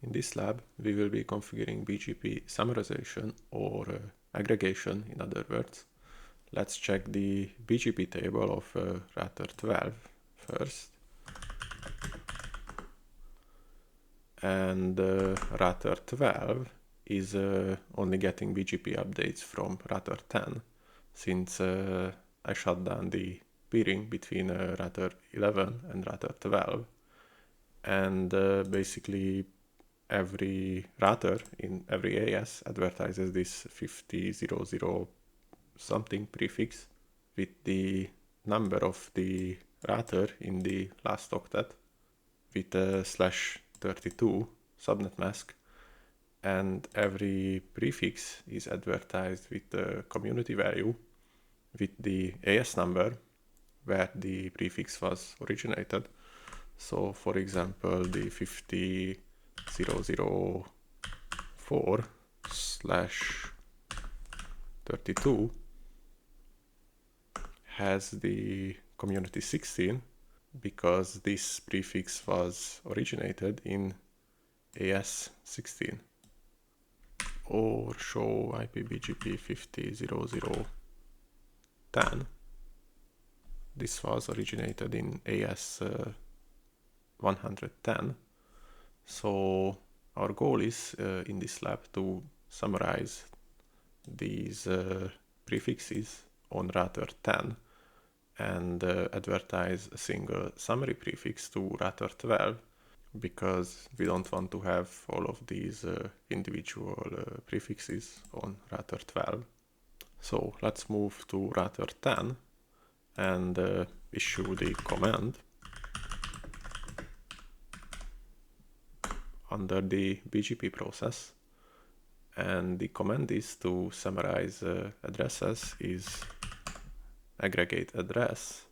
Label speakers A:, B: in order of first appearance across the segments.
A: In this lab, we will be configuring BGP summarization or aggregation, in other words. Let's check the BGP table of router 12 first. And router 12 is only getting BGP updates from router 10, since I shut down the peering between router 11 and router 12. And basically every router in every AS advertises this 5000 something prefix with the number of the router in the last octet with a /32 subnet mask, and every prefix is advertised with the community value with the AS number where the prefix was originated. So for example, the 50.004/32 has the community 16 because this prefix was originated in AS 16. Or show IP BGP 50.0.0.10. This was originated in AS 110. So our goal is in this lab to summarize these prefixes on router 10 and advertise a single summary prefix to router 12, because we don't want to have all of these individual prefixes on router 12. So let's move to router 10 and issue the command under the BGP process. And the command is to summarize addresses is aggregate-address,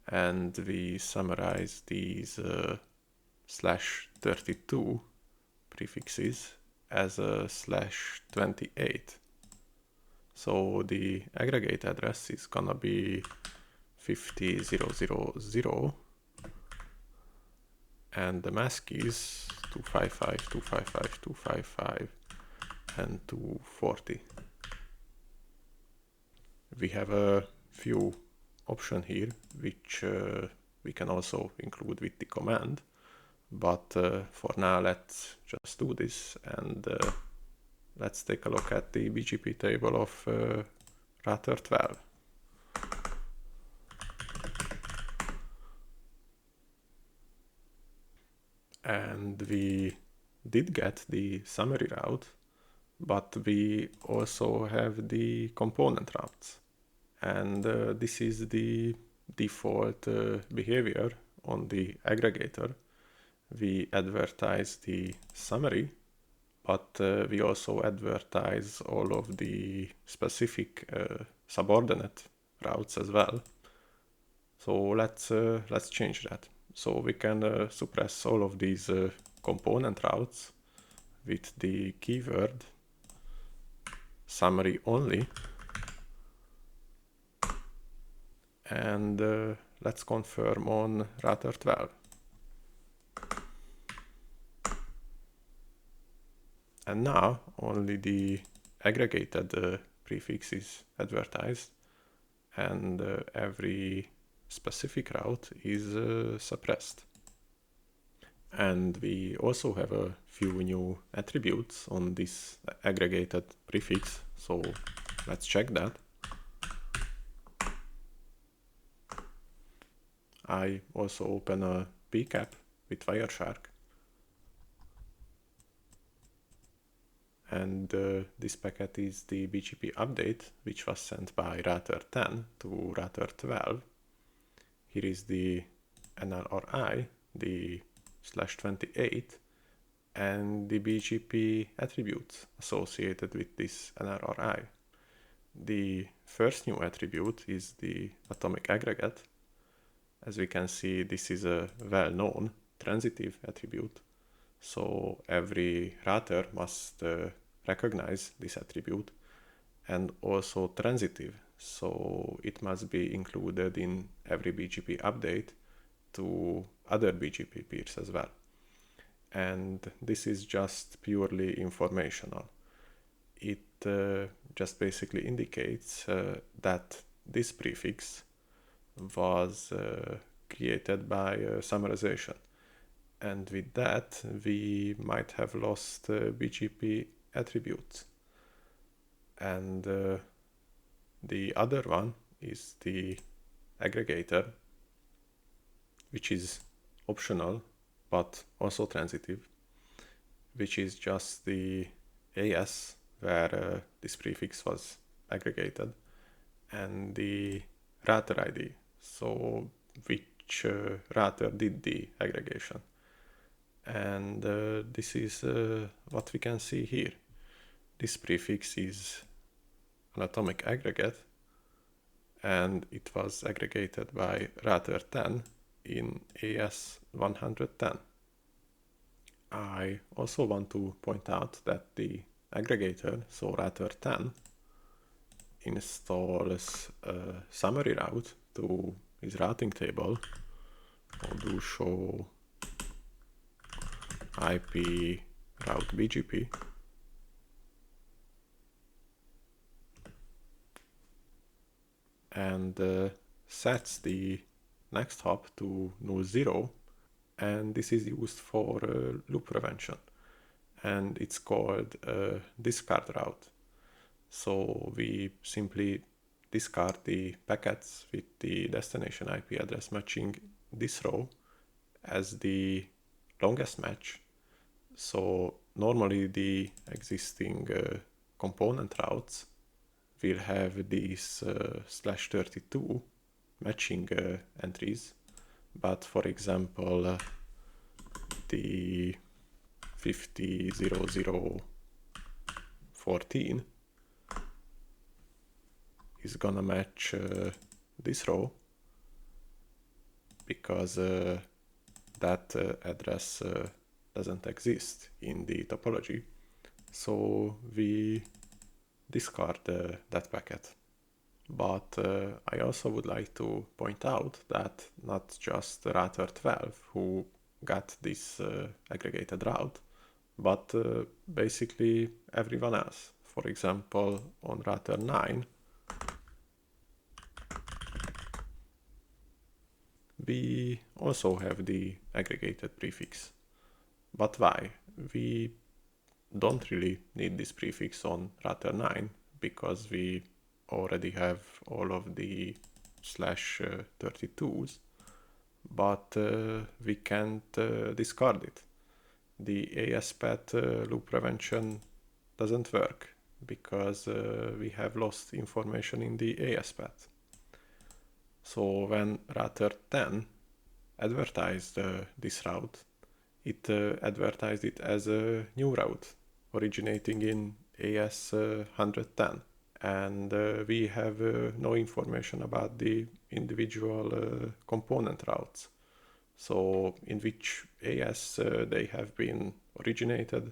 A: and we summarize these /32 prefixes as a /28. So the aggregate address is gonna be 50.0.0.0, and the mask is 255, 255, 255, and 240. We have a few options here, which we can also include with the command. But for now, let's just do this, and let's take a look at the BGP table of router 12. And we did get the summary route, but we also have the component routes. And this is the default behavior on the aggregator. We advertise the summary, but we also advertise all of the specific subordinate routes as well. So let's change that. So we can suppress all of these component routes with the keyword summary only. And let's confirm on router 12. And now only the aggregated prefix is advertised, and every specific route is suppressed. And we also have a few new attributes on this aggregated prefix, so let's check that. I also open a PCAP with Wireshark, and this packet is the BGP update, which was sent by router 10 to router 12. Here is the NLRI, the /28, and the BGP attributes associated with this NLRI. The first new attribute is the atomic aggregate. As we can see, this is a well-known transitive attribute, so every router must recognize this attribute, and also transitive, so it must be included in every BGP update to other BGP peers as well. and this is just purely informational. It just basically indicates that this prefix was created by summarization. And with that, we might have lost BGP attributes. And the other one is the aggregator, which is optional, but also transitive, which is just the AS where this prefix was aggregated, and the router ID, so which router did the aggregation. And this is what we can see here. This prefix is an atomic aggregate, and it was aggregated by router 10 in AS 110. I also want to point out that the aggregator, so router 10, installs a summary route to his routing table. I'll do show IP route BGP. And sets the next hop to null 0, and this is used for loop prevention, and it's called a discard route. So we simply discard the packets with the destination IP address matching this row as the longest match. So normally the existing component routes will have these /32 matching entries, but for example the 500014 is gonna match this row because that address doesn't exist in the topology, so we discard that packet. But I also would like to point out that not just router 12 who got this aggregated route, but basically everyone else. For example, on router 9, we also have the aggregated prefix. But why? We don't really need this prefix on router 9 because we already have all of the /32s, but we can't discard it. The AS-path loop prevention doesn't work because we have lost information in the AS-path. So when router 10 advertised this route, it advertised it as a new route originating in AS 110. And we have no information about the individual component routes. So in which AS they have been originated,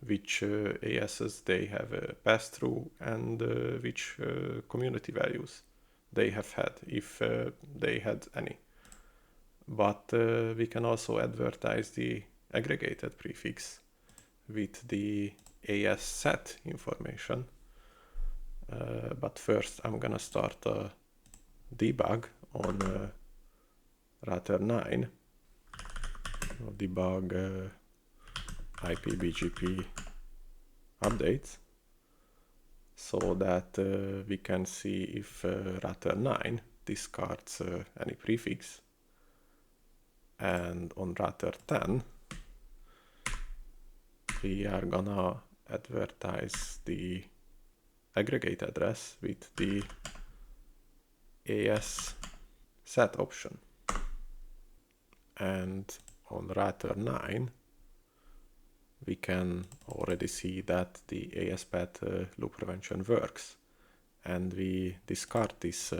A: which ASs they have passed through, and which community values they have had, if they had any. But we can also advertise the aggregated prefix with the AS set information. But first I'm gonna start a debug on router 9. I'll debug IP BGP updates so that we can see if router 9 discards any prefix. And on router 10 we are gonna advertise the aggregate address with the AS set option. And on router 9 we can already see that the AS-path loop prevention works, and we discard this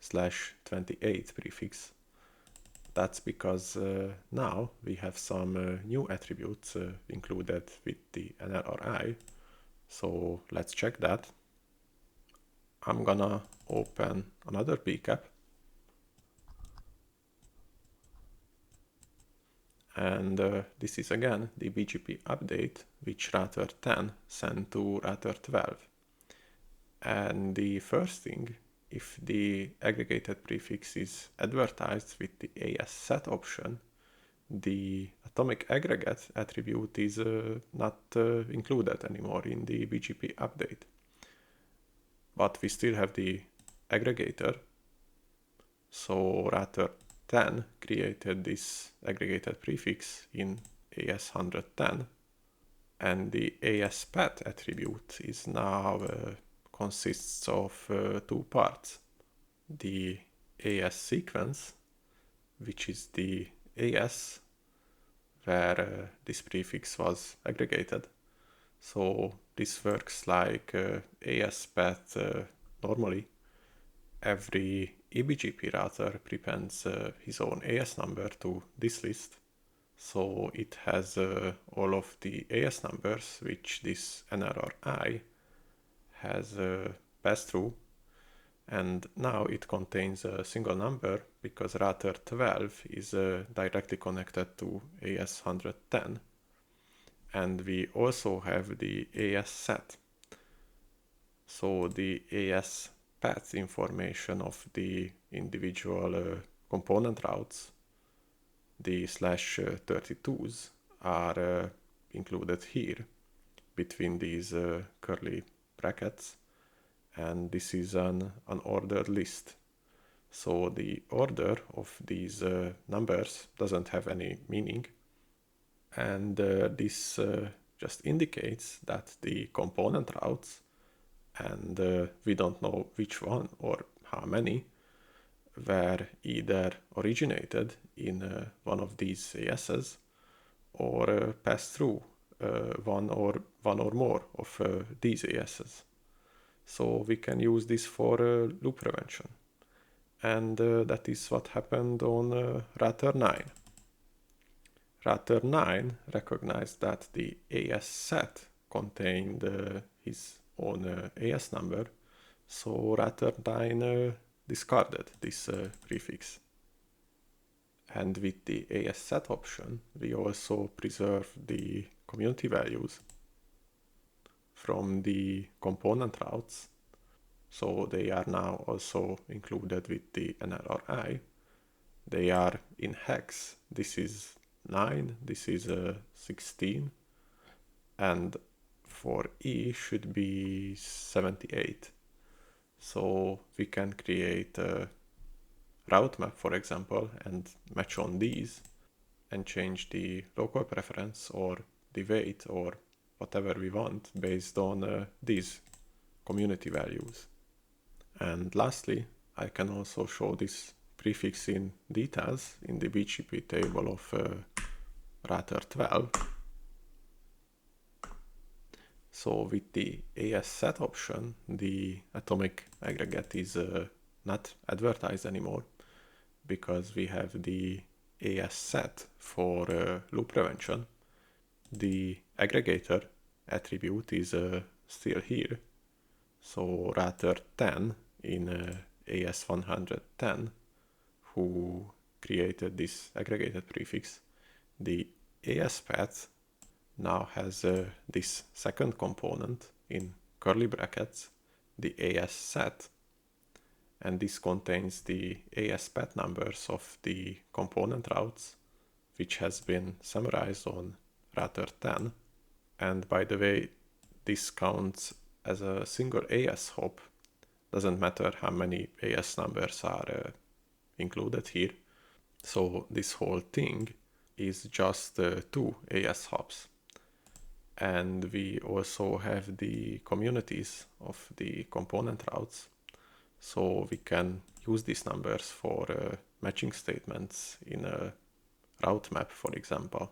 A: /28 prefix. That's because now we have some new attributes included with the NLRI. So let's check that. I'm gonna open another PCAP, And this is again the BGP update which router 10 sent to router 12. And the first thing, if the aggregated prefix is advertised with the AS set option, the atomic aggregate attribute is not included anymore in the BGP update. But we still have the aggregator. So router 10 created this aggregated prefix in AS110, and the AS path attribute is now consists of two parts. The AS sequence, which is the AS where this prefix was aggregated. So this works like AS path normally. Every eBGP router prepends his own AS number to this list. So it has all of the AS numbers which this NRRI has passed through. And now it contains a single number because router 12 is directly connected to AS110. And we also have the AS set. So the AS path information of the individual component routes, the /32s, are included here between these curly brackets. And this is an unordered list. So the order of these numbers doesn't have any meaning. And this just indicates that the component routes, and we don't know which one or how many, were either originated in one of these ASs or passed through one or more of these ASs. So we can use this for loop prevention. And that is what happened on router 9. Router 9 recognized that the AS set contained his own AS number, so router 9 discarded this prefix. And with the AS set option, we also preserve the community values from the component routes. So they are now also included with the NRRI. They are in hex. This is 9, this is 16, and for E should be 78. So we can create a route map, for example, and match on these and change the local preference or the weight or whatever we want based on these community values. And lastly, I can also show this prefix in details in the BGP table of router 12. So with the AS set option, the atomic aggregate is not advertised anymore because we have the AS set for loop prevention. The aggregator attribute is still here. So router 10 in AS110, who created this aggregated prefix, the AS path now has this second component in curly brackets, the AS set, and this contains the AS path numbers of the component routes, which has been summarized on router 10. And by the way, this counts as a single AS hop. Doesn't matter how many AS numbers are included here. So this whole thing is just 2 AS hops. And we also have the communities of the component routes. So we can use these numbers for matching statements in a route map, for example.